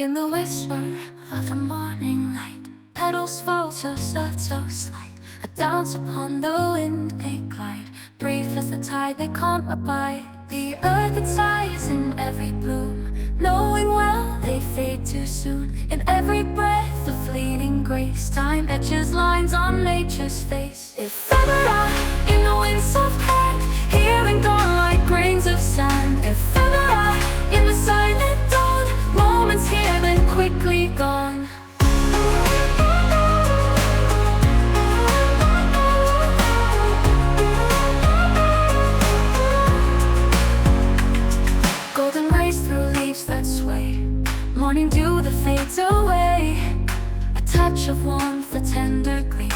In the whisper of the morning light, petals fall so soft, so slight. A dance upon the wind they glide, brief as the tide they can't abide. The earth that sighs in every bloom, knowing well they fade too soon. In every breath of fleeting grace, time etches lines on nature's face. Ephemera in the wind's soft hand, here and gone like grains of sand. Ephemera in the silent dawn, moments here then quickly gone. Golden rays through leaves that sway, morning dew that fades away. A touch of warmth, a tender gleam,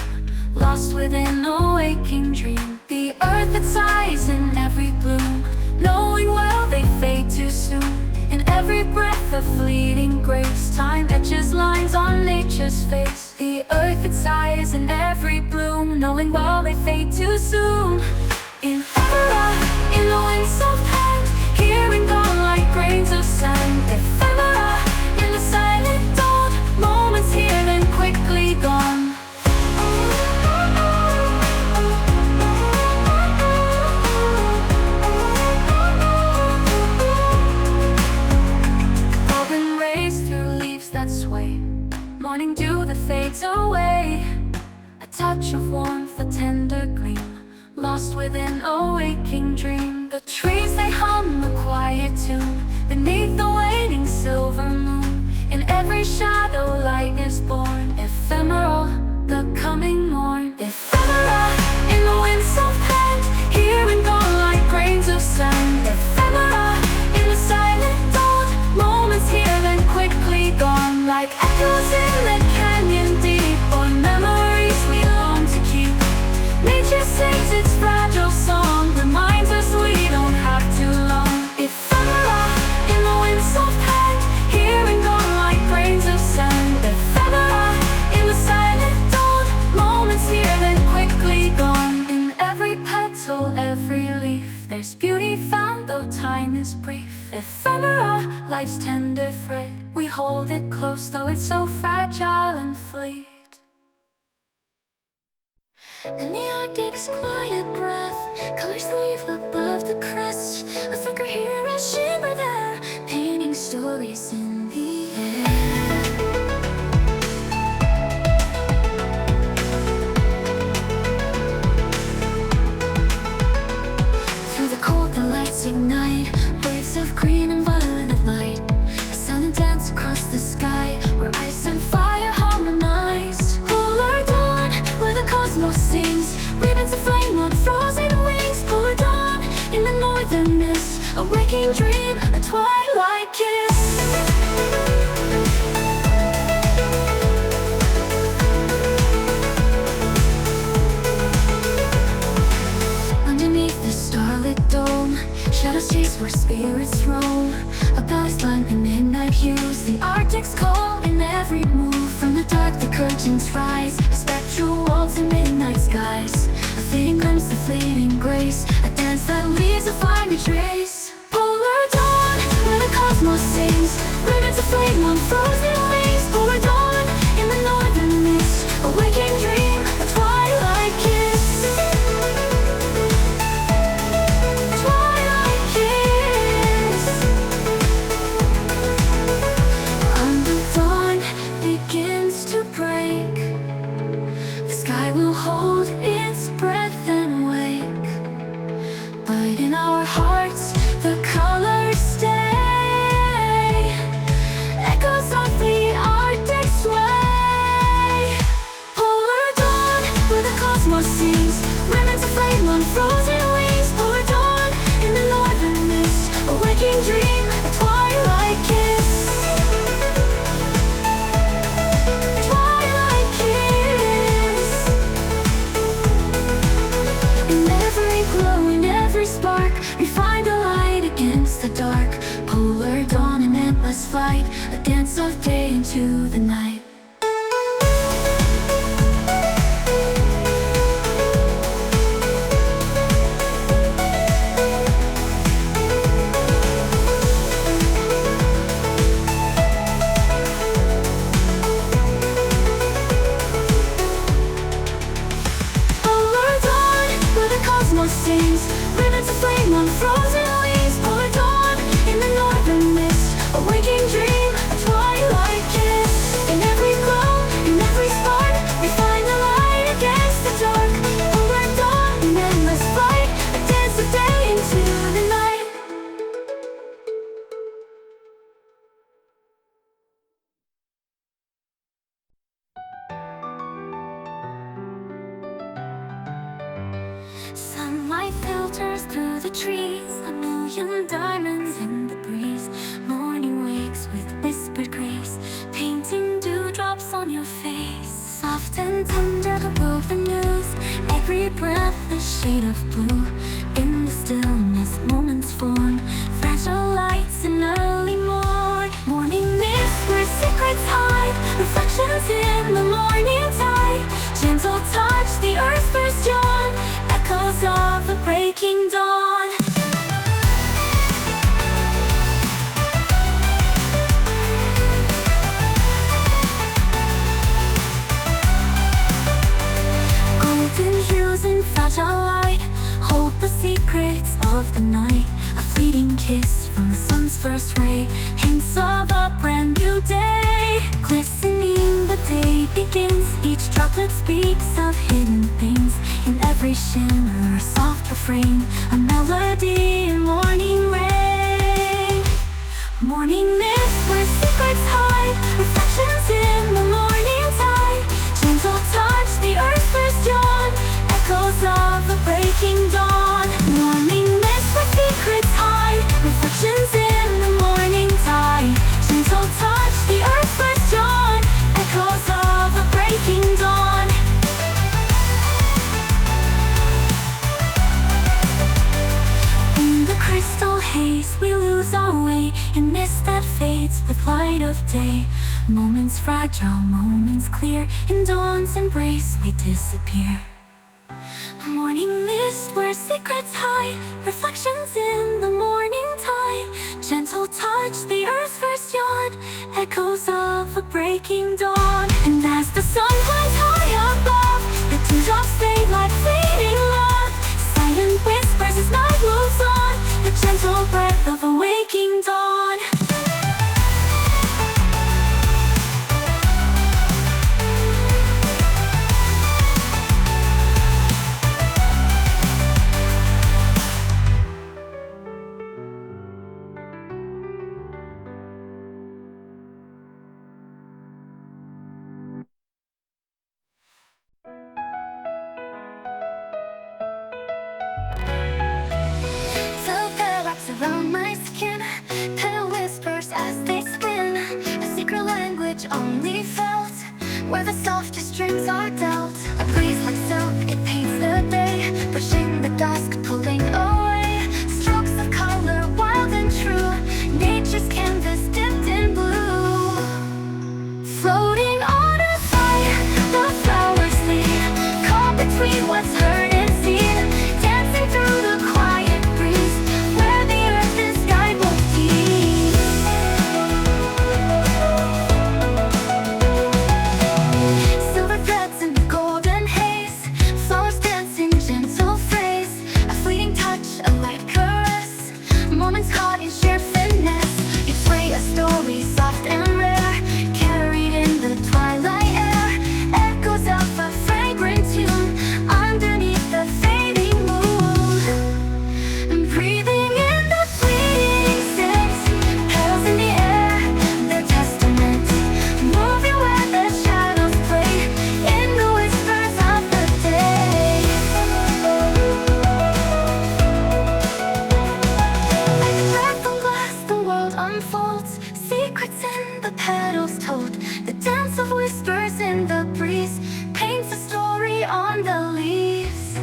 lost within a waking dream. The earth that sighs in every bloom, knowing well they fade too soon. In every breath of fleeting grace, time etches lines on nature's face. The earth that sighs in every bloom, knowing well they fade too soon. In Ephemera, in the wind's soft hand, here and gone like grains of sand. Ephemera in the silent dawn, moments here then quickly gone. Golden rays through leaves that sway, morning dew that fades away. A touch of warmth, a tender gleam, lost within a waking dream. The trees they hum a quiet tune, beneath the waning silver moon. In every shadow light is born, ephemeral, the coming morn. Ephemera in the wind's soft hand, here and gone like grains of sand. Ephemera in the silent dawn, moments here then quickly gone. Like echoes in the canyon deep, or memories we long to keep. Nature sings its fragile song, reminds us we don't have too long. Ephemera in the wind's soft hand, here and gone like grains of sand. Ephemera in the silent dawn, moments here then quickly gone. In every petal, every leaf, there's beauty found though time is brief. Ephemera, life's tender thread, we hold it close though it's so fragile and fleet. And the Arctic's quiet breath, colors leave above the crest. A flicker here, a shimmer there, painting stories in the air. Through the cold the lights ignite, waves of green and violet light. A sound and dance across the sky, where ice and fire harmonize. Polar dawn, where the cosmos sings, ribbons of flame on frozen wings. Polar dawn in the northern mist, a waking dream, a twilight kiss. Underneath the starlit dome, shadows chase where spirits roam. A palace line in midnight hues, the Arctic's call in every move. From the dark the curtains rise, spectral walls in midnight skies. A fading glimpse of fleeting grace, a dance that leaves a fiery trace. Polar dawn, where the cosmos sings, ribbons of flame on frozen wings. Polar dawn in the northern mist, a waking dream, a twilight kiss. Twilight kiss. And the dawn begins to break, the sky will hold its breath and wake. But in our hearts the colors stay, echoes of the Arctic sway. Polar dawn, where the cosmos sings, ribbons of flame on frozen wings. Polar dawn in the northern mist, a waking dream, a twilight kiss. Twilight kiss. In every glow, in every spark, we find a light against the dark. Polar dawn in endless flight, a dance of day into the night. trees, a million diamonds in the breeze. Morning wakes with whispered grace, painting dewdrops on your face. Soft and tender woven news, every breath a shade of blue. In the stillness moments form, fragile lights in early morn. Morning mist where secrets hide, reflections in the morning tide. Gentle touch the earth's first yawn, echoes of the breaking dawn. Golden hues in fragile light hold the secrets of the night. A fleeting kiss from the sun's first ray, hints of a brand new day. Glistening the day begins, each droplet speaks of hidden things. In every shimmer, a soft refrain, a melody in morning rain. Morning mist where secrets hide, reflections in the morning tide. Gentle touch the earth's first yawn, echoes of the breaking dawn. Morning mist where secrets hide, reflections in the morning tide. Gentle touch the earth's first yawn, echoes of the breaking dawn. In the crystal haze we lose our way, in mist that fades with light of day. Moments fragile, moments clear, in dawn's embrace we disappear. Morning mist where secrets hide, reflections in the morning tide. Gentle touch the earth's first yawn, echoes of a breaking dawn. And as the sun climbs high above, the dewdrops fade like fading love. Silent whispers as night moves on, the gentle breath of a waking dawn. Around my skin, pale whispers as they spin. A secret language only felt, where the softest strings are dealt. A breeze like silk, it paints the day, pushing the dusk, pulling away. Strokes of color, wild and true, nature's canvas dipped in blue. Floating on a fire, the flowers lean, caught between what's heard and seen. Dancing through the quiet breeze, where the earth and sky both tease. Silver threads in the golden haze, flowers dancing gentle phrase. A fleeting touch, a light caress, moments caught in sheer finesse. Its way a story soft and rare, carried in the twilight air. Echoes of a fragrant tune underneath the fading moon. And breathing in the fleeting scent, petals in the air, their testament. Moving where the shadows play, in the whispers of the day. Like breath on glass, the world unfolds, secrets in the petals told. The dance of whispers in the breeze paints a story on the leaves.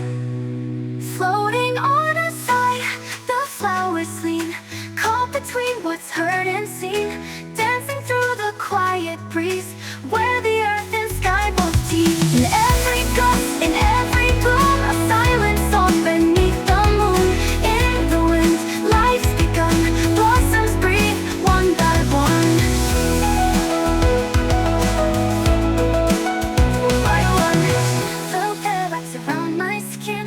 Floating on a sigh, the flowers lean, caught between what's heard and seen. Dancing through the quiet breeze, where the earth and sky both tease. In every gust, in every bloom, a silent song beneath the moon. In the wind, life's begun, blossoms breathe one by one. By one, felt their wraps around my skin,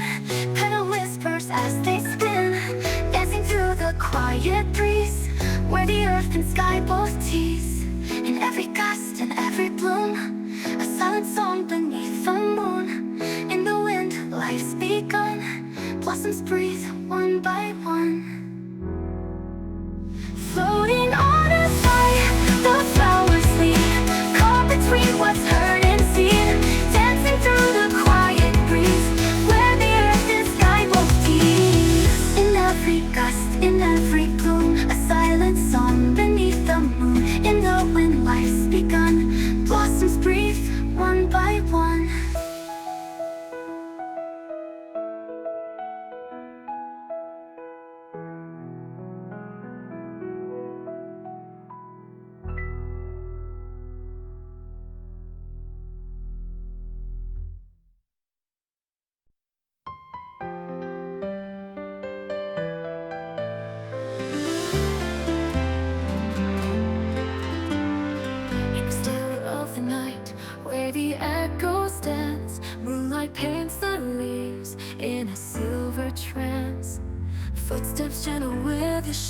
petal whispers as they spin. Dancing through the quiet breeze, where the earth and sky both tease. In every gust and every bloom, a silent song beneath the moon. In the wind, life's begun, blossoms breathe one by one. Floating on a sigh, the flowers lean, caught between what's heard and seen. Dancing through the quiet breeze, where the earth and sky both tease. In every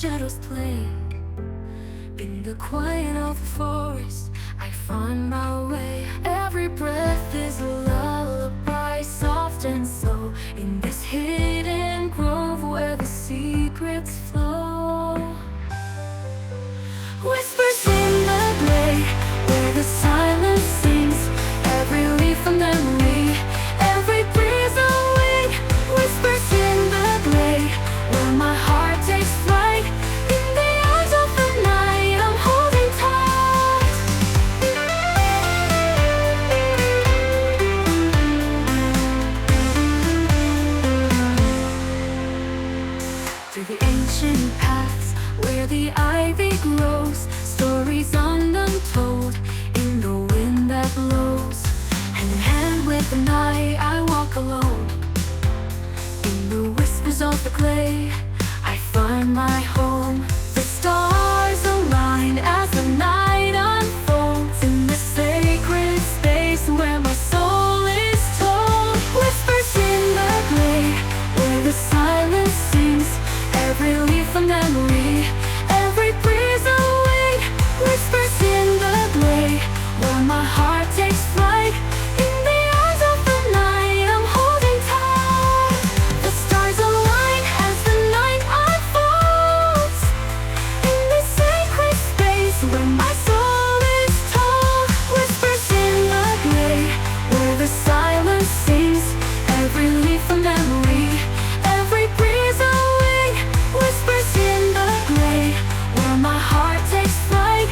shadows play. In the quiet of the forest, I find my way. Every breath is a lullaby, soft and slow, in this hidden grove where the secrets flow. Whispers in the glade, where the silence sings, every leaf a memory, every breeze a wing. Whispers in the glade, where my heart takes flight. In the eyes of the night, I'm holding tight. Through the ancient paths, where the ivy grows, stories untold in the wind that blows. Hand in hand with the night, I walk alone. In the whispers of the glade, I find my home. The stars align as the night unfolds, in the sacred space where my soul is told. Whispers in the glade, where the silence sings, every leaf a memory, every breeze a wing. Whispers in the glade, where my heart takes flight. In the eyes of the night, I'm holding tight. The stars align as the night unfolds, in this sacred space where my soul is told. Whispers in the glade, where the silence sings, every leaf a memory, every breeze a wing. Whispers in the glade, where my heart takes flight.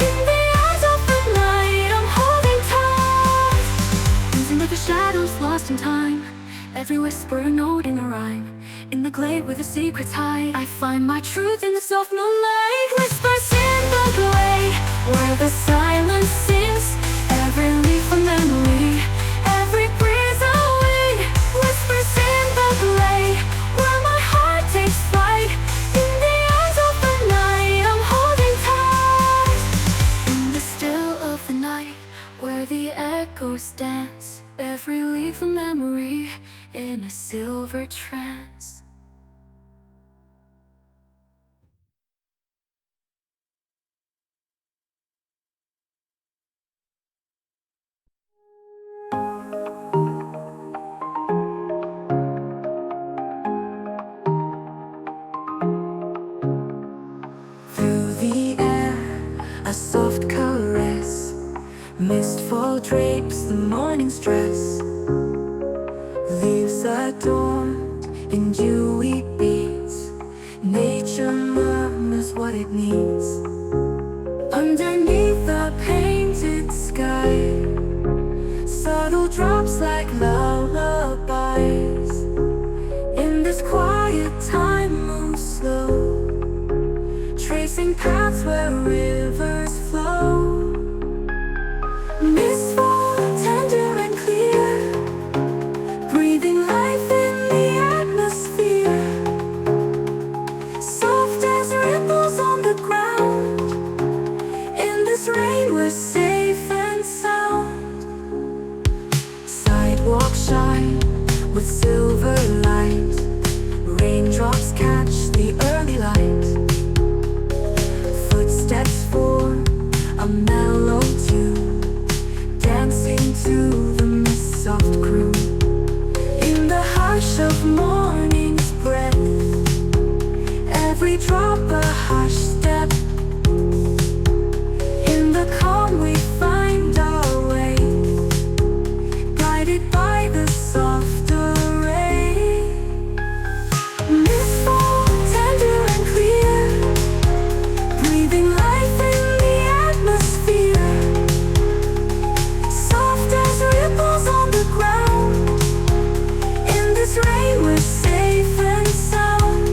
In the eyes of the night, I'm holding tight. Dancing with the shadows lost in time, every whisper a note in a rhyme. In the glade where the secrets hide, I find my truth in the soft moonlight. Whispers in the glade, where the silence sings, every leaf a memory, every breeze a wing. Whispers in the glade, where my heart takes flight. In the eyes of the night, I'm holding tight. In the still of the night, where the echoes dance, every leaf a memory, in a silver trance. Through the air, a soft caress, Mistfall drapes the morning's dress. Leaves adorned in dewy beads, nature murmurs what it needs. Underneath the painted sky, subtle drops like lullabies. In this quiet time moves slow, tracing paths where rivers flow. Mistfall, tender and clear, breathing life in the atmosphere. Soft as ripples on the ground, in this rain we're safe and sound. Sidewalks shine with silver light, raindrops catch the early light. Footsteps form a mellow tune, dancing to the mist soft croon. In the hush of morning's breath, every drop a hushed step. In the calm we find our way, guided by the softer ray. Mistfall, tender and clear, breathing life in the atmosphere. Soft as ripples on the ground, in this rain we're safe and sound.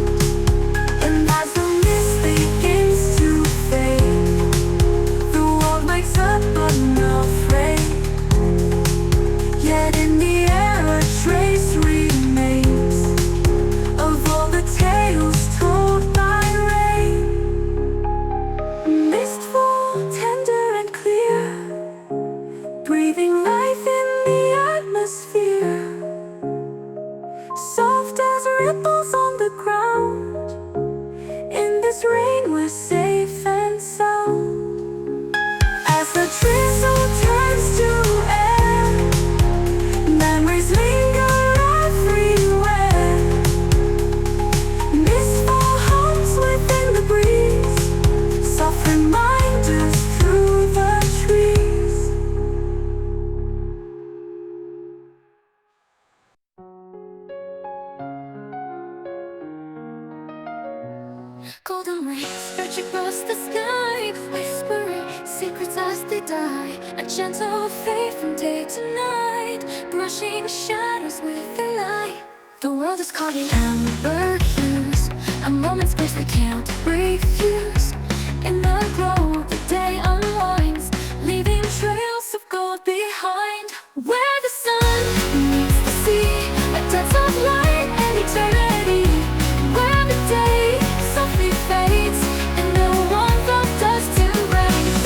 And as the mist begins As the drizzle turns to air, memories linger everywhere. Mistfall hums within the breeze, soft reminders through the trees. Golden rays stretch across the sky, whispering secrets as they die. A gentle fade from day to night, brushing shadows with their light. The world is caught in amber hues, a moment's grace we can't refuse. In the glow, the day unwinds, leaving trails of gold behind. Where the sun meets the sea, a dance of light and eternity. Where the day softly fades, and the warmth of dust embrace.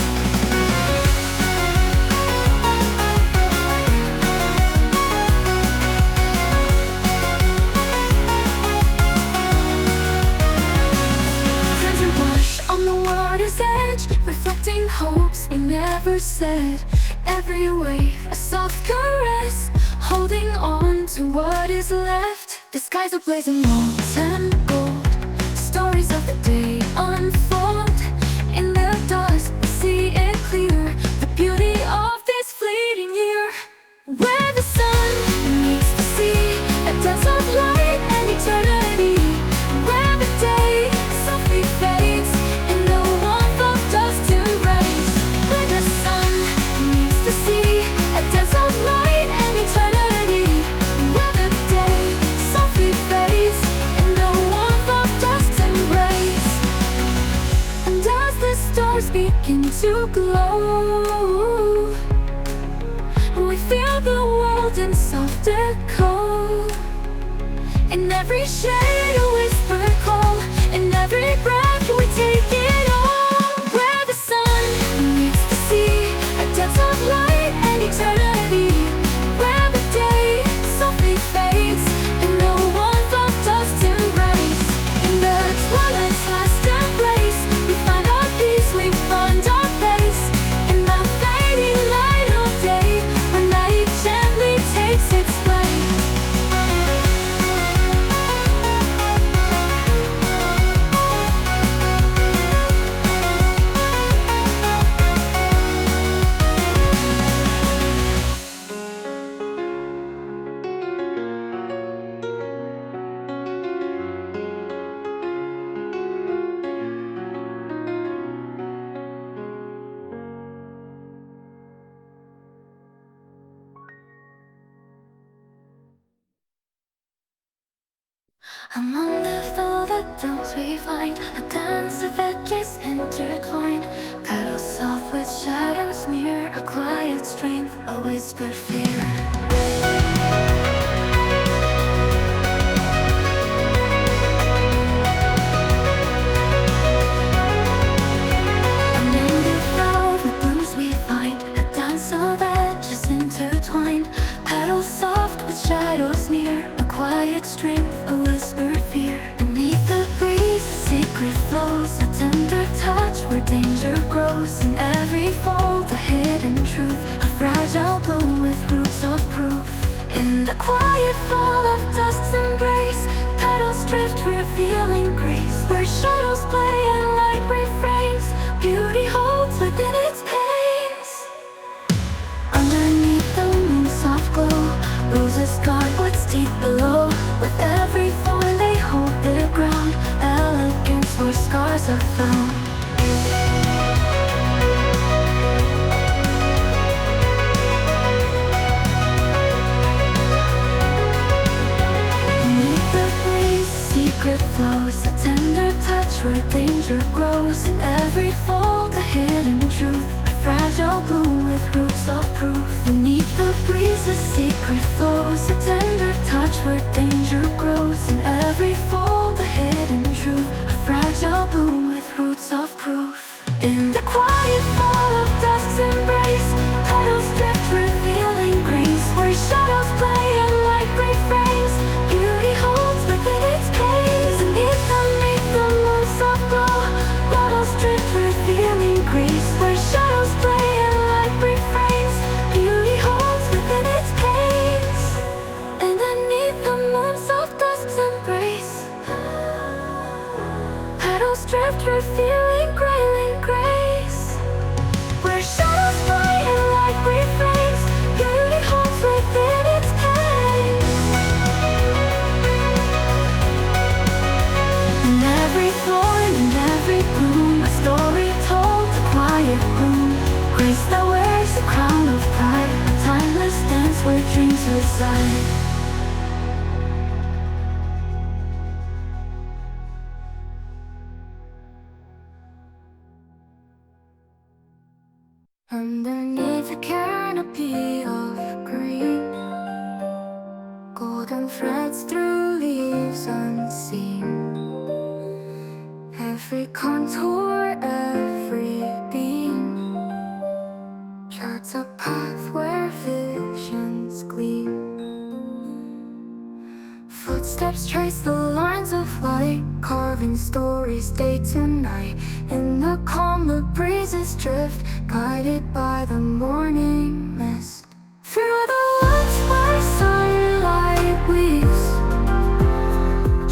Crimson blush on the water's edge, reflecting hopes we never said. Every wave a soft caress, holding on to what is left. The skies are blazing molten gold, stories of the day unfold. In the dust we see it clear, the beauty of this fleeting year. Where the sun meets the sea, a dance of light and eternity. Where the day softly fades, and the warmth of dust embrace. Where the sun meets the sea, a dance of light and eternity. Where the day softly fades, and the warmth of dust embrace. And as the stars begin to glow, we feel the world in soft echo. In every shade a whisper call, in every breath we take it all. Where the sun meets the sea, a dance of light and eternity. Where the day softly fades, and the warmth of dust embrace. In the twilight's last embrace, we find our peace, we find our place. In the fading light of day, where night gently takes its place. Among the velvet drops we find a dance of edges intertwined. Petals soft with shadows near, a quiet strength, a whispered fear. Among the velvet blooms we find a dance of edges intertwined. Petals soft with shadows near, a quiet strength, a whispered fear. Beneath the breeze, a secret flows, a tender touch where danger grows. In every fold, a hidden truth, a fragile bloom with roots of proof. In the quiet fall of dust's embrace, petals drift, revealing grace. Where shadows play and light refrains, beauty holds within its pains. Underneath the moon's soft glow, roses guard what's deep below. With every thorn they hold their ground, elegance where scars are found. Beneath the breeze, secret flows, a tender touch where danger grows. In every fold, a hidden truth, a fragile bloom with roots of proof. Beneath the breeze, a secret flows, a tender touch where danger grows. In every fold, a hidden truth, a fragile bloom with roots of proof. In the quiet fall of dust's embrace, petals drift, revealing grace. Where shadows play and light refrains, beauty holds within its pace. Beneath the moon's soft glow, petals drift, revealing grace. Where shadows play and crown of pride, a timeless dance where dreams reside. Underneath a canopy of green, golden threads through leaves unseen. Every contour, every beam charts a path where visions gleam. Footsteps trace the lines of light, carving stories day to night. In the calm the breezes drift, guided by the morning mist. Through the woods where sunlight weaves,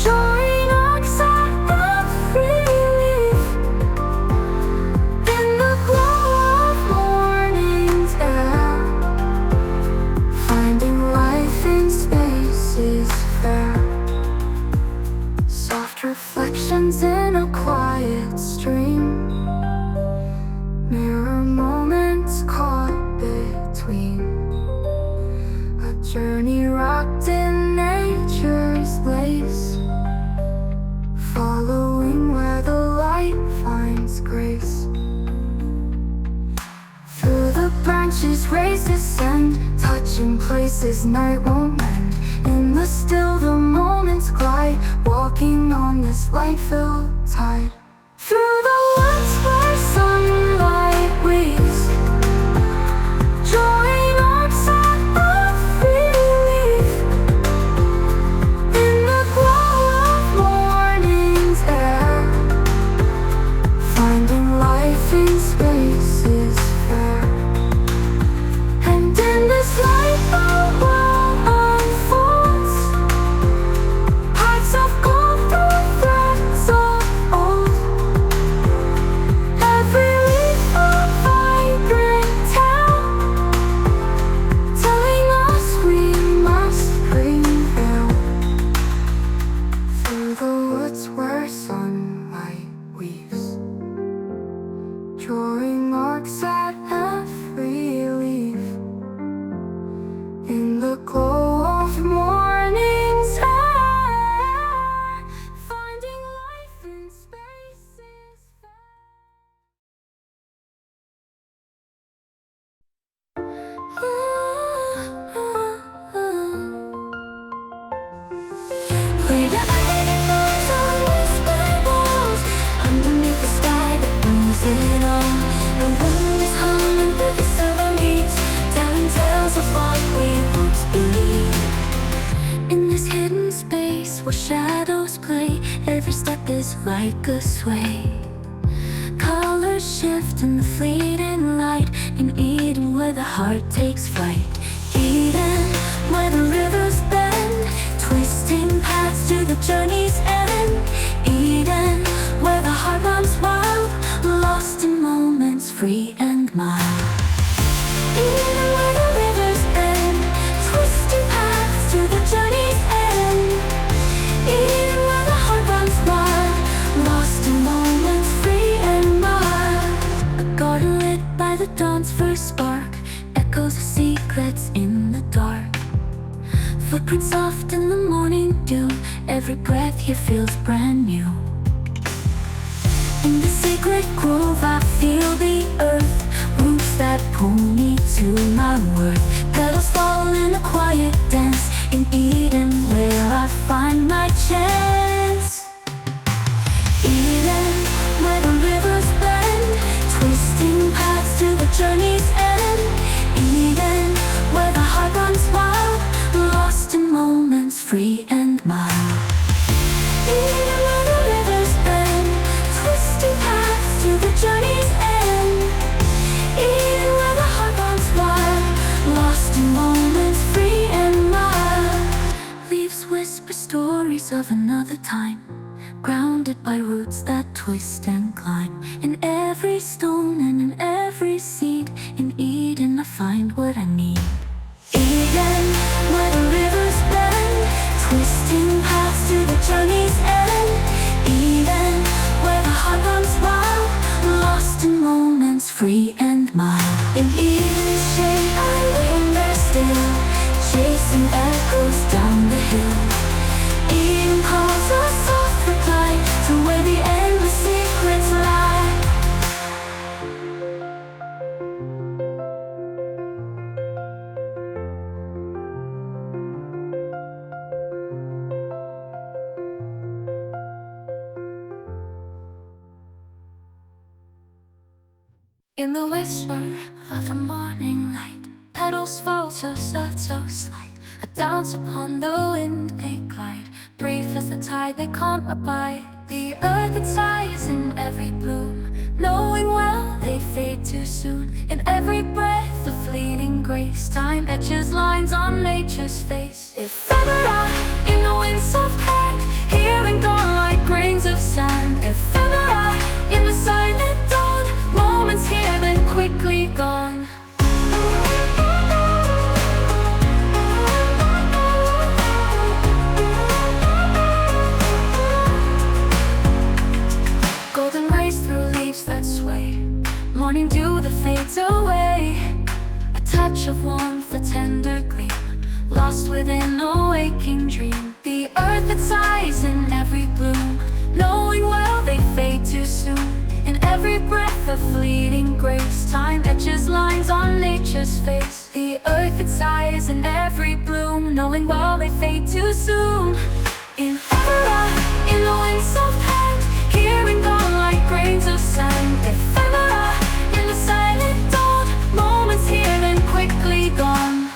drawing arcs at every leaf. In the glow of morning's air, finding life in space is fair. Soft reflections in a quiet stream, mirror moments caught between. A journey rocked in nature's lace, following where the light finds grace. Through the branches rays descend, touching places night won't mend. In the still the moments glide, walking on this light-filled tide. Through the woods where sunlight weaves, drawing arcs at every leaf. In the glow of morning's air, finding life in space is fair. And in this light the world unfolds, hearts of gold through threads of old. Every leaf a vibrant tale, telling us we must prevail. Through the woods where sunlight weaves, drawing arcs at every leaf. In the glow of morning's air, finding life in space is fair. Way down in those unwhispered walls, underneath the sky that brings it all. The wind is humming through the silver meats, telling tales of what we once believed. In this hidden space where shadows play, every step is like a sway. Colors shift in the fleeting light, in Eden where the heart takes flight. Eden where the rivers bend, twisting paths to the journey's end. Eden where the heart runs wild, lost in moments free and mild. Eden where the rivers bend, twisting paths to the journey's end. Eden where the heart runs wild, lost in moments free and mild. A garden lit by the dawn's first spark, echoes of secrets in the dark. Footprints soft in the morning dew, every breath here feels brand new. In the sacred grove I feel the earth, roots that pull me to my worth. Petals fall in a quiet dance, in Eden where I find my chance. Eden where the rivers bend, twisting paths to the journey's end. Eden where the heart runs wild, lost in moments free and mild. Eden where the rivers bend, twisting paths to the journey's end. Eden where the heart runs wild, lost in moments free and mild. Leaves whisper stories of another time, grounded by roots that twist and climb. In every stone and in every seed, in Eden I find what I need. Eden where the rivers bend, twisting paths to the journey's end. Eden where the heart runs wild, lost in moments free and mild. In Eden and echoes down the hill. Eden calls a soft reply to where the endless secrets lie. In the whisper of the morning light, petals fall so soft, so slight. A dance upon the wind they glide, brief as the tide they can't abide. The earth that sighs in every bloom, knowing well they fade too soon. In every breath of fleeting grace, time etches lines on nature's face. Ephemera in the wind's soft hand, here and gone like grains of sand. Ephemera in the silent dawn, moments here then quickly gone. Golden rays through leaves that sway, morning dew that fades away. A touch of warmth, a tender gleam, lost within a waking dream. The earth that sighs in every bloom, knowing well they fade too soon. In every breath of fleeting grace, time etches lines on nature's face. The earth that sighs in every bloom, knowing well they fade too soon. In Ephemera, in the wind's soft hand, here and gone like grains of sand. Ephemera in the silent dawn, moments here then quickly gone.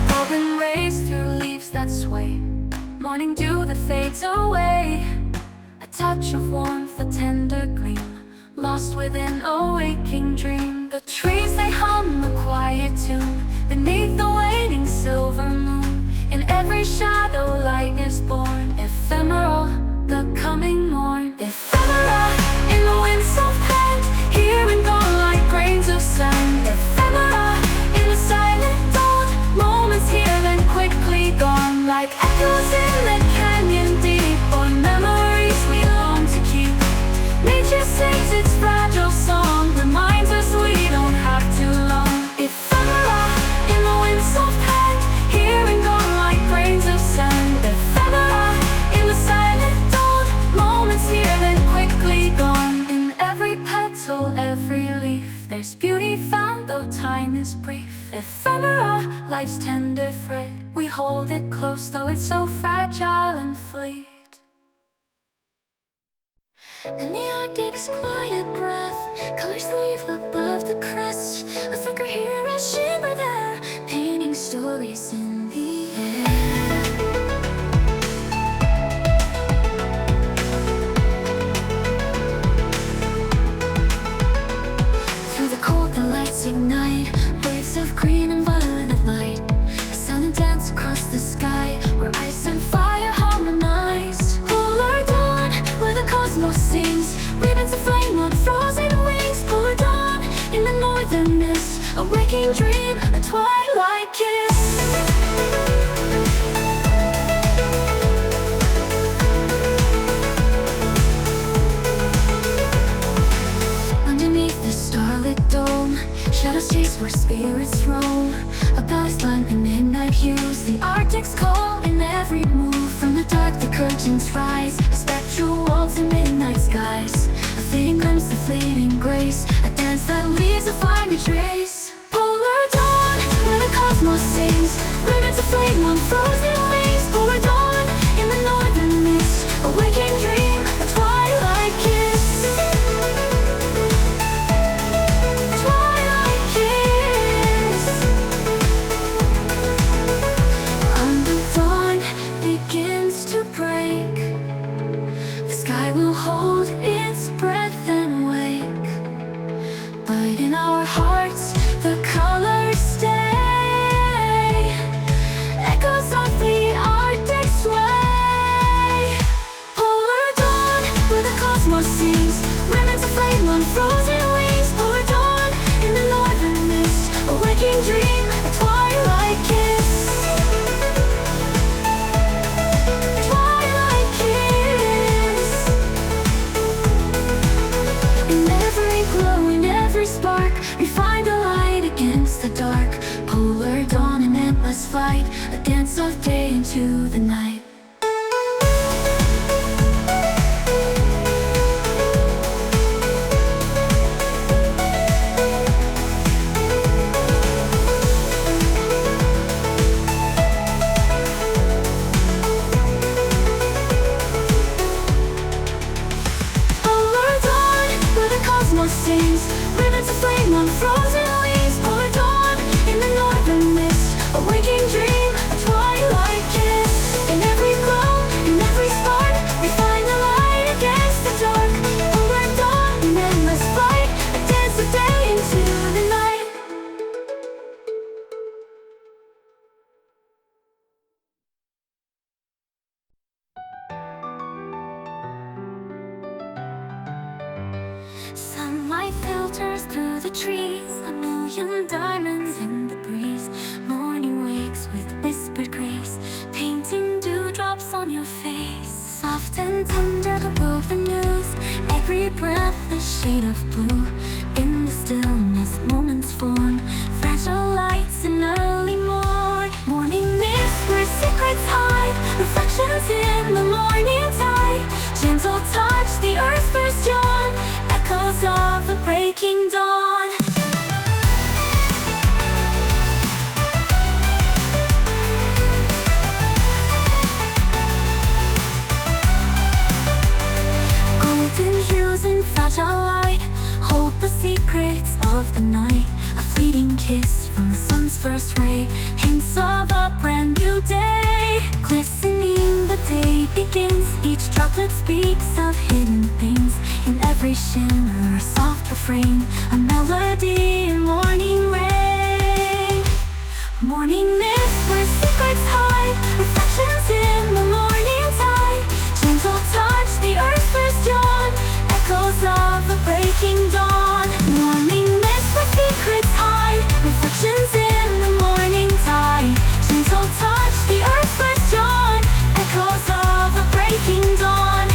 Golden rays through leaves that sway, morning dew that fades away. A touch of warmth, a tender gleam, lost within a waking dream. The trees they hum a quiet tune beneath the waning silver moon. In every shadow light is born, ephemeral, the coming morn. Ephemera in the wind's soft hand, here and gone like grains of sand. Ephemera in the silent dawn, moments here then quickly gone. Like echoes in the canyon deep, or memories we long to keep. Nature sings its fragile song, reminds us we don't have too long. Ephemera in the wind's soft hand, here and gone like grains of sand. Ephemera in the silent dawn, moments here then quickly gone. In every petal, every leaf, there's beauty found though time is brief. Ephemera, life's tender thread, we hold it close though it's so fragile and fleet. And the Arctic's quiet breath colors leave above the crest. A flicker here, a shimmer there, painting stories in the air. Through the cold the lights ignite, waves of green and violet light. A sun dance across the sky, where ice and fire harmonize. Polar dawn, where the cosmos sings, ribbons of flame on frozen wings. Polar dawn in the northern mist, a waking dream, a twilight kiss. Underneath the starlit dome, shadows chase where spirits roam. A palace line in midnight hues, the Arctic's call in every move. From the dark the curtains rise, a spectral waltz in midnight skies. A fading glimpse of fleeting grace, a dance that leaves a fiery trace. Polar dawn, where the cosmos sings, ribbons of flame on frozen wings. Polar dawn in the northern mist, a waking dream, a twilight kiss. Twilight kiss. Under dawn begins to break, the sky will hold its breath and wake. But in our hearts Sunlight filters through the trees, a million diamonds in the breeze. Morning wakes with whispered grace, painting dewdrops on your face. Soft and tender the woven news, every breath a shade of blue. In the stillness moments form, fragile lights in early morn. Morning mist where secrets hide, reflections in the morning tide. Gentle touch the earth's first yawn, echoes of the breaking dawn. Golden hues in fragile light hold the secrets of the night. A fleeting kiss from the sun's first ray, hints of a brand new day. Glistening the day begins, each droplet speaks of hidden things. In every shimmer a soft refrain, a melody in morning rain. Morning mist where secrets hide, reflections in the morning tide. Gentle touch the earth's first yawn, echoes of the breaking dawn. Morning mist where secrets hide, reflections in the morning tide. Gentle touch the earth's first yawn, echoes of the breaking dawn.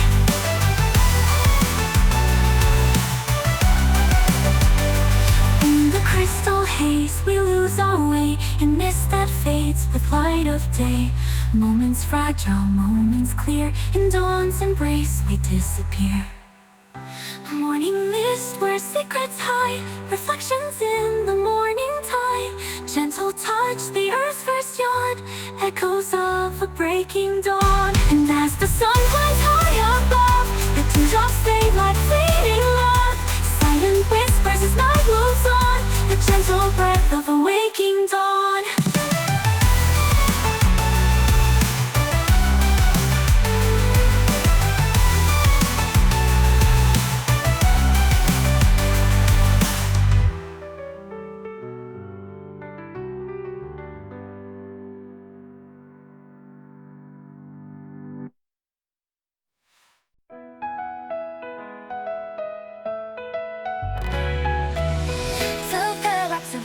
In the crystal haze we lose our way, in mist that fades with light of day. Moments fragile, moments clear, in dawn's embrace we disappear. Morning mist where secrets hide, reflections in the morning tide. Gentle touch the earth's first yawn, echoes of a breaking dawn. And as the sun climbs high above, the dewdrops fade like fleeting love. Silent whispers as night moves on, the gentle breath of a waking dawn.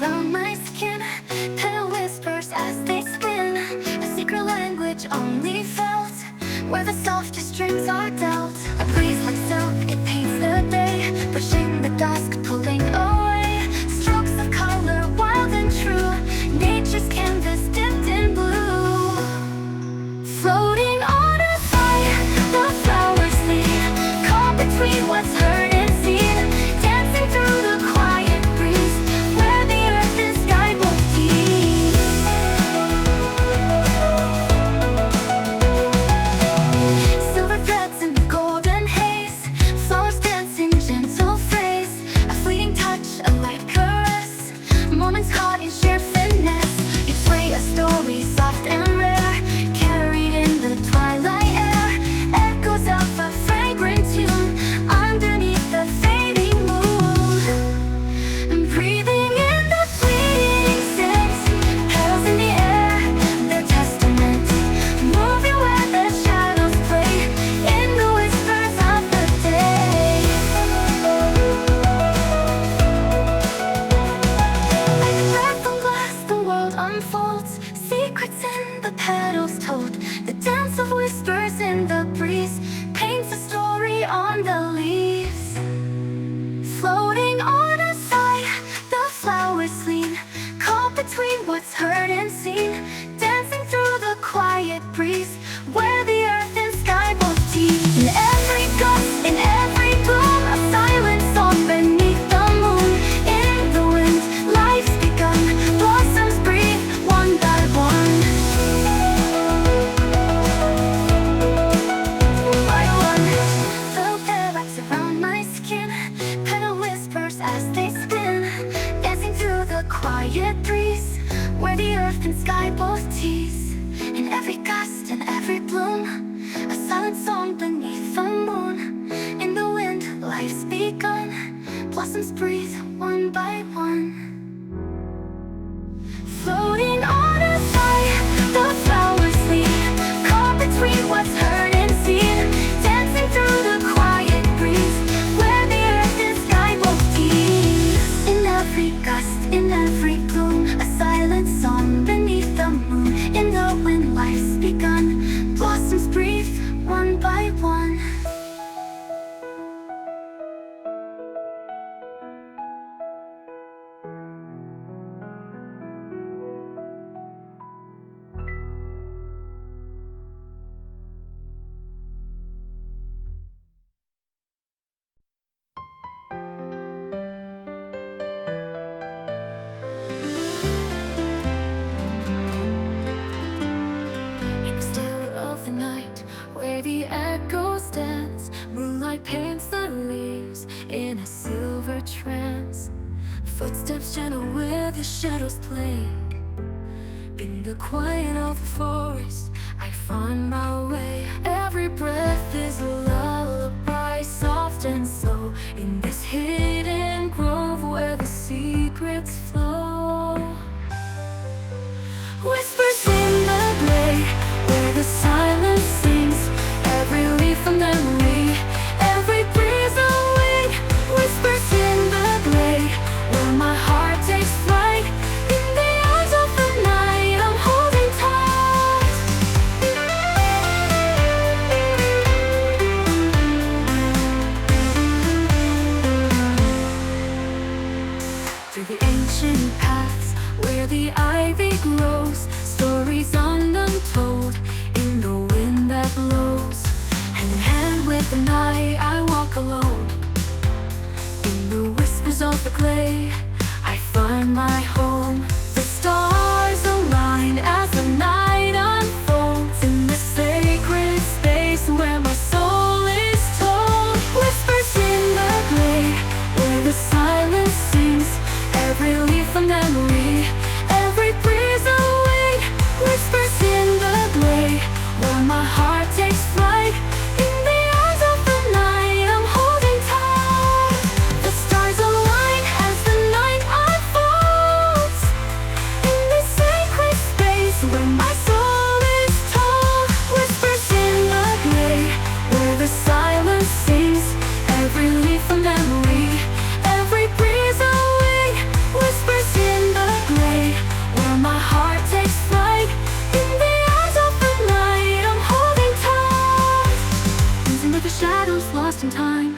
Around my skin, pale whispers as they spin. A secret language only felt, where the softest strings are dealt. A breeze like silk, it paints the day, pushing the dusk, pulling away. Strokes of color, wild and true, nature's canvas dipped in blue. Floating on a fire, the flowers lean, caught between what's heard and seen. Dancing through the quiet breeze, where the earth and sky both tease. Silver threads in the golden haze, flowers dancing gentle phrase. A fleeting touch, a light caress, moments caught in sheer finesse. Its way a story soft and rare, carried in the twilight air. Echoes of a fragrant tune underneath the fading moon. And breathing in the fleeting scent, petals in the air, their testament. Moving where the shadows play, in the whispers of the day. Like breath on glass, the world unfolds, secrets in the petals told. The dance of whispers in the breeze paints a story on the leaves. Floating on a sigh, the flowers lean, caught between what's heard and seen. Dancing through the quiet breeze, where the earth and sky both tease. In every gust, in every bloom, a silent song beneath the moon. In the wind, life's begun, blossoms breathe one by one. By one, the hair wraps around my skin, petal whispers as they spin. Dancing through the quiet breeze, where the earth and sky both tease. In every gust and every bloom, a silent song beneath the moon. In the wind, life's begun, blossoms breathe one by one. Floating on a sigh, the flowers lean, caught between what's heard and seen. Dancing through the quiet breeze, where the earth and sky one by one. Where the echo stands, moonlight paints the leaves in a silver trance. Footsteps gentle where the shadows play. In the quiet of the forest, I find my way. Every breath is a lullaby, soft and slow. In this hidden grove where the secrets flow. Whispers in the glade, where the silence sings. Every leaf a memory, every breeze a wing. Whispers in the glade, where my heart takes flight. In the eyes of the night, I'm holding tight. Through the ancient paths, where the ivy grows, stories untold in the wind that blows. Hand in hand with the night, I walk alone. In the whispers of the glade, I find my home. The stars align as the night unfolds. In this sacred space where my soul is told. Whispers in the glade, where the silence sings. Every leaf a memory, every breeze a wing. Whispers in the glade, where my heart takes flight. In the eyes of the night, I'm holding tight. The stars align as the night unfolds. In this sacred space where my soul is told. Whispers in the glade, where the silence sings. Every leaf a memory, every breeze a wing. Whispers in the glade, where my heart takes flight. In the eyes of the night, I'm holding tight. Losing with the shadows lost in time.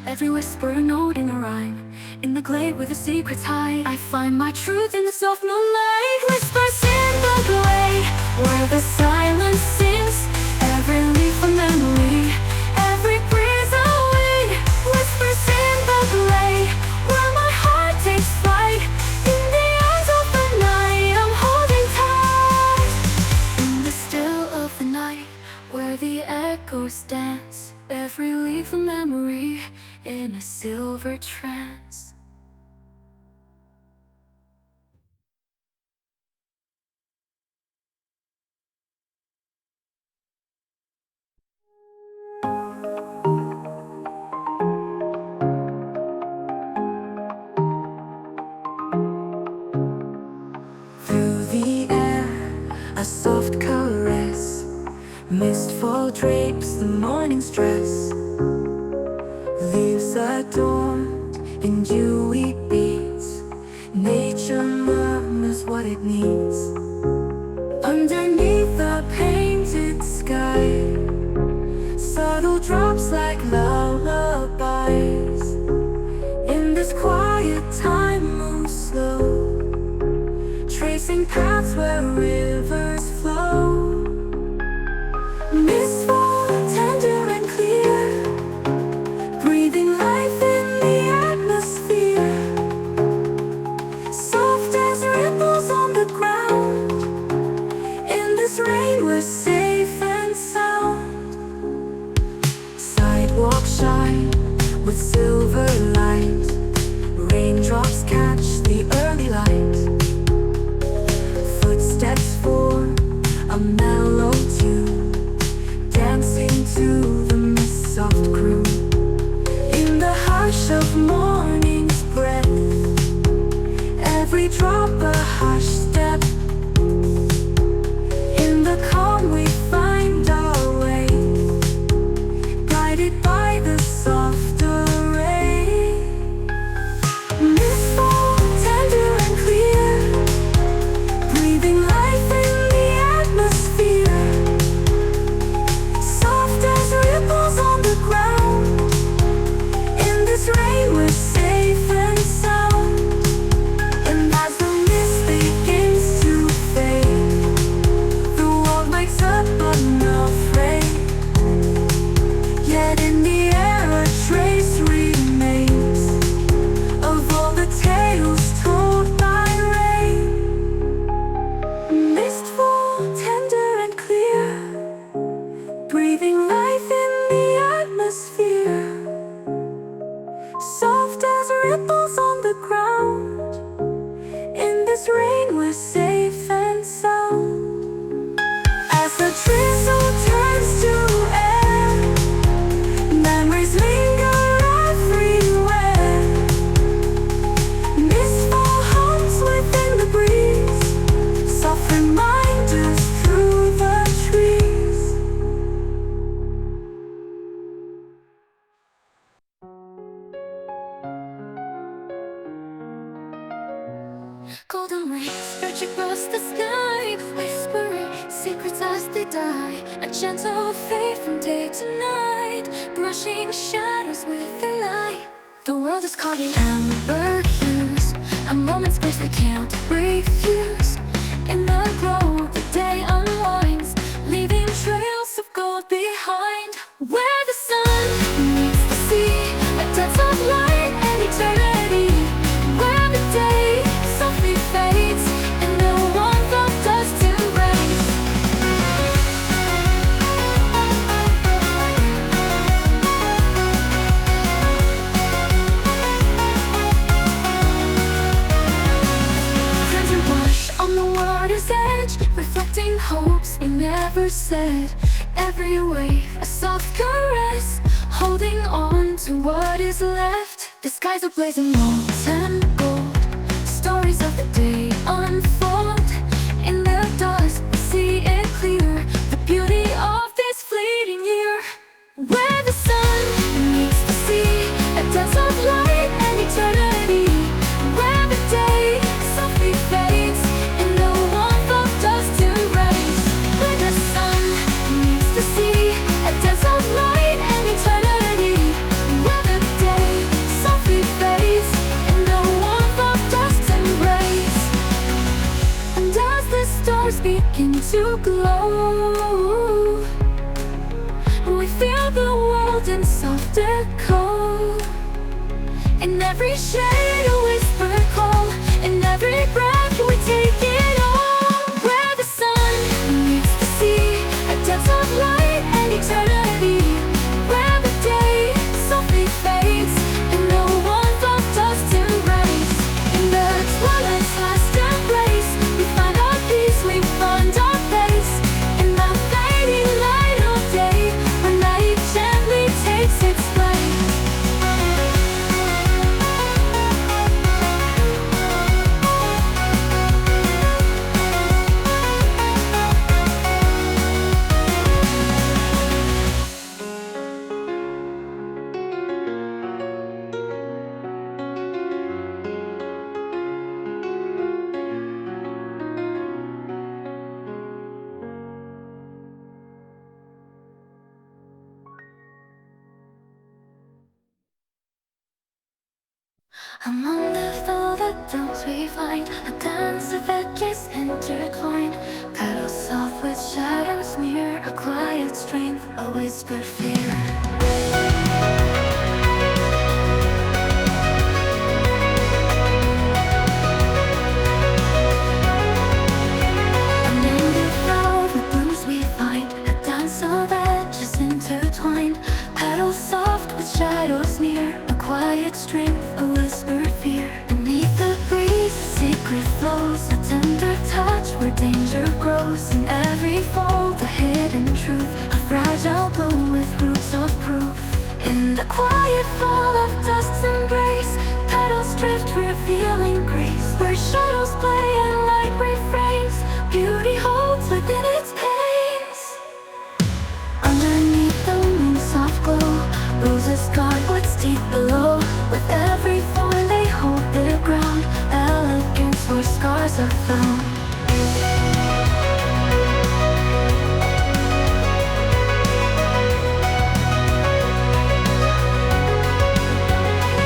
Every whisper a note in a rhyme. In the glade where the secrets hide, I find my truth in the soft moonlight. Whispers in the glade, where the silence sings. Every leaf a memory, every breeze a wing. Whispers in the glade, where my heart takes flight. In the eyes of the night, I'm holding tight. In the still of the night, where the echo stands. Every leaf a memory in a silver trance. Through the air, a soft caress. Mistfall drapes the morning's dress. Leaves adorned in dewy beads. Nature murmurs what it needs. Underneath the painted sky, subtle drops like lullabies. In this quiet time moves slow, tracing paths where rivers flow. Mistfall, tender and clear, breathing life in the atmosphere. Soft as ripples on the ground. In this rain we're safe and sound. Sidewalks shine with silver light. Raindrops catch the early light. Footsteps form a mellow tune, dancing to the mist soft croon. In the hush of morning's breath, every drop a hushed step. In the calm we find our way, guided by the softer ray. Golden rays stretch across the sky, whispering secrets as they die. A gentle fade from day to night, brushing shadows with their light. The world is caught in amber hues, a moment's grace we can't refuse. In the glow, the day unwinds, leaving trails of gold behind. Where the sun meets the sea, a dance of light and eternity. Where the day softly fades, and the warmth of dust embrace. Crimson blush on the water's edge, reflecting hopes we never said. Every wave, a soft caress, holding on to what is left. The skies are blazing molten gold, stories of the day unfold. In the dust, we see it clear, the beauty of this fleeting year. Where the sun meets the sea, a dance of light and eternity. Where the day softly fades, and the warmth of dust embrace. Where the sun meets the sea, a dance of light and eternity. Where the day softly fades, and the warmth of dust embrace. And as the stars begin to glow, we feel the world in soft echo. In every shade a whisper call, in every breath we take it all. Where the sun meets the sea, a dance of light and eternity. Where the day softly fades, and the warmth of dust embrace. In the twilight's last embrace, we find our peace, we find our place. In the fading light of day, where night gently takes its place. Among the velvet downs we find a dance of edges intertwined. Petals soft with shadows near, a quiet strength, a whispered fear. Among the velvet blooms we find a dance of edges intertwined. Petals soft with shadows near, a quiet strength, a whispered fear. Beneath the breeze, a secret flows, a tender touch where danger grows. In every fold, a hidden truth, a fragile bloom with roots of proof. In the quiet fall of dust's embrace, petals drift, revealing grace. Where shadows play and light refrains, beauty holds within its pains. Underneath the moon's soft glow, roses guard what's deep below. With every thorn they hold their ground, elegance where scars are found.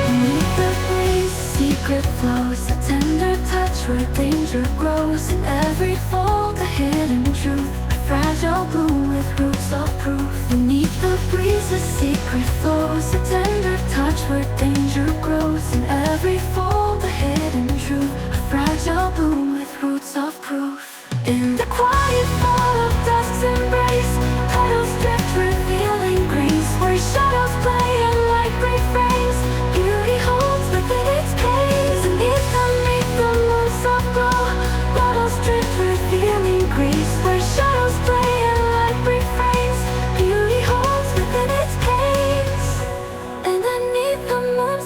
Beneath the breeze, secret flows, a tender touch where danger grows. In every fold, a hidden truth, a fragile bloom with roots of proof. Beneath the breeze, a secret flows, a tender touch where danger grows. In every fold, a hidden truth, a fragile bloom with roots of proof. In the quiet fall of dust's embrace, petals drift, revealing grace. Where shadows play and light refrains, beauty holds within its pace. Beneath the moon's soft glow, petals drift, revealing grace. Where shadows play and light refrains, beauty holds within its pace. And beneath the moon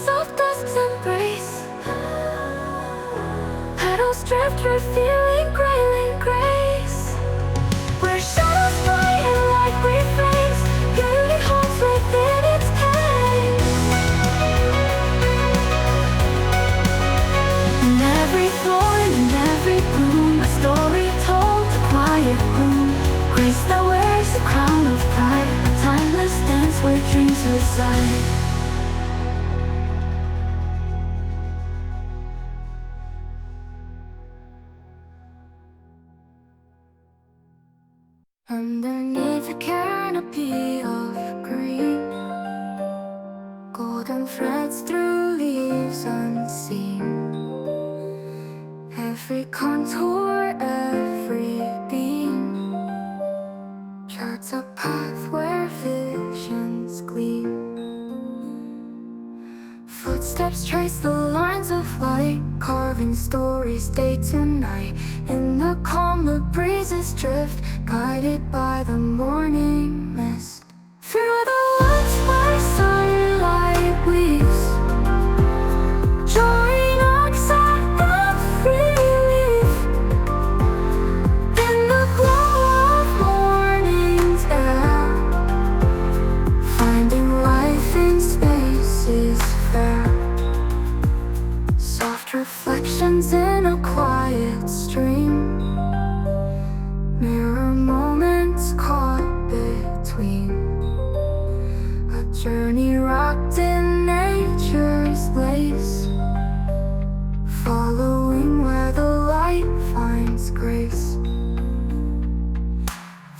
footsteps trace the lines of light, carving stories day to night. In the calm the breezes drift, guided by the morning mist. Through the woods where sunlight weaves, joy knocks at every leaf. In the glow of morning's air, finding life in space is fair. Soft reflections in a quiet stream, mirror moments caught between. A journey rocked in nature's lace, following where the light finds grace.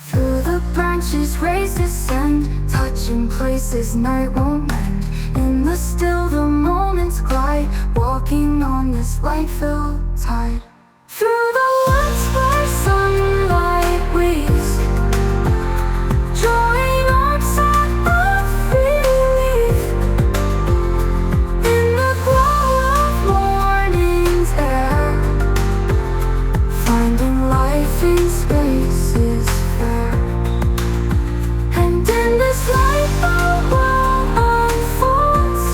Through the branches rays descend, touching places night won't mend. In the still the moments glide, walking on this light-filled tide. Through the woods where sunlight weaves, joy knocks at every leaf. In the glow of morning's air, finding life in space is fair. And in this light the world unfolds,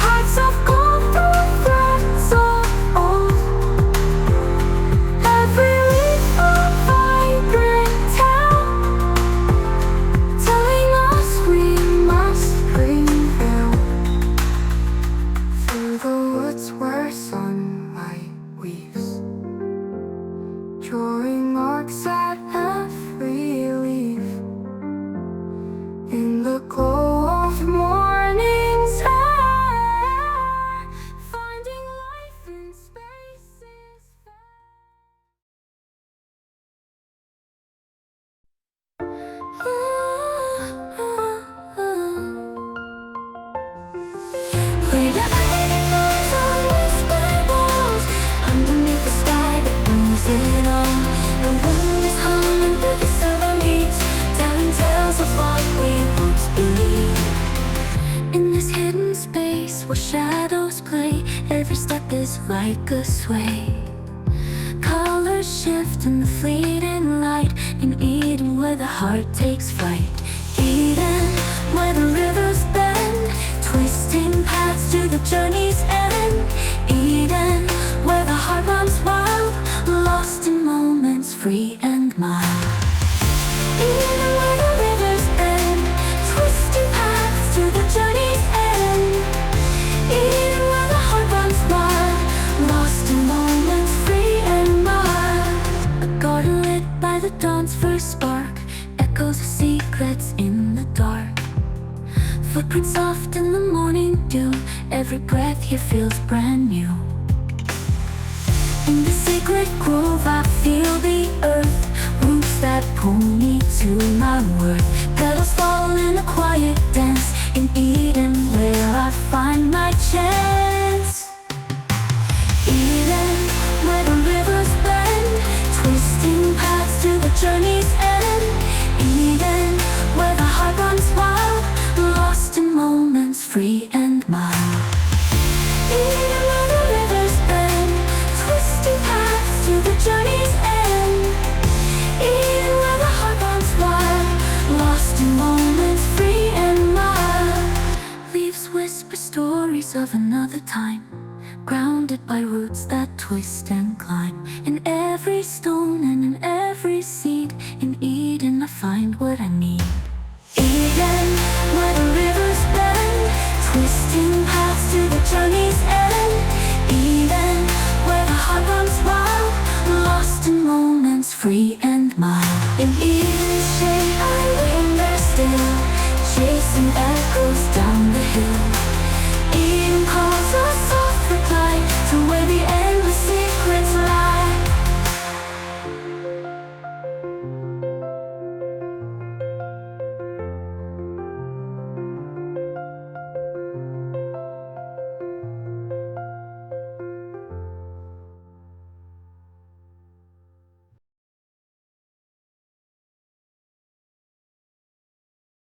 paths of gold through threads of old. Every leaf a vibrant tale, telling us we must prevail. Through the woods where sunlight weaves, drawing arcs at every leaf. In the glow of morning's air, finding life in space is Where the lightning lies on whispering walls, underneath the sky that brings it on. The wind is humming through the southern beats, telling tales of what we once believed. In this hidden space where shadows play, every step is like a sway. Colors shift in the fleeting light, in Eden where the heart takes flight. Eden where the rivers bend, twisting paths to the journey's end. Eden where the heart runs wild, lost in moments free and mild. Eden where the rivers bend, twisting paths to the journey's end. Eden where the heart runs wild, lost in moments free and mild. A garden lit by the dawn's first spark, echoes of secrets in the dark. Footprints soft in the morning dew, every breath here feels brand new. In the sacred grove I feel the earth, roots that pull me to my worth. Petals fall in a quiet dance, in Eden where I find my chance. Eden where the rivers bend, twisting paths to the journey's end. Eden where the heart runs wild, lost in moments free and mild. Eden where the rivers bend, twisting paths to the journey's end. Eden where the heart runs wild, lost in moments free and mild. Leaves whisper stories of another time, grounded by roots that twist and climb. In every stone and in every seed, in Eden I find what I need. Eden where the rivers bend, twisting paths to the journey's end. Eden where the heart runs wild, lost in moments free and mild. In Eden's shade I linger still, chasing echoes down the hill.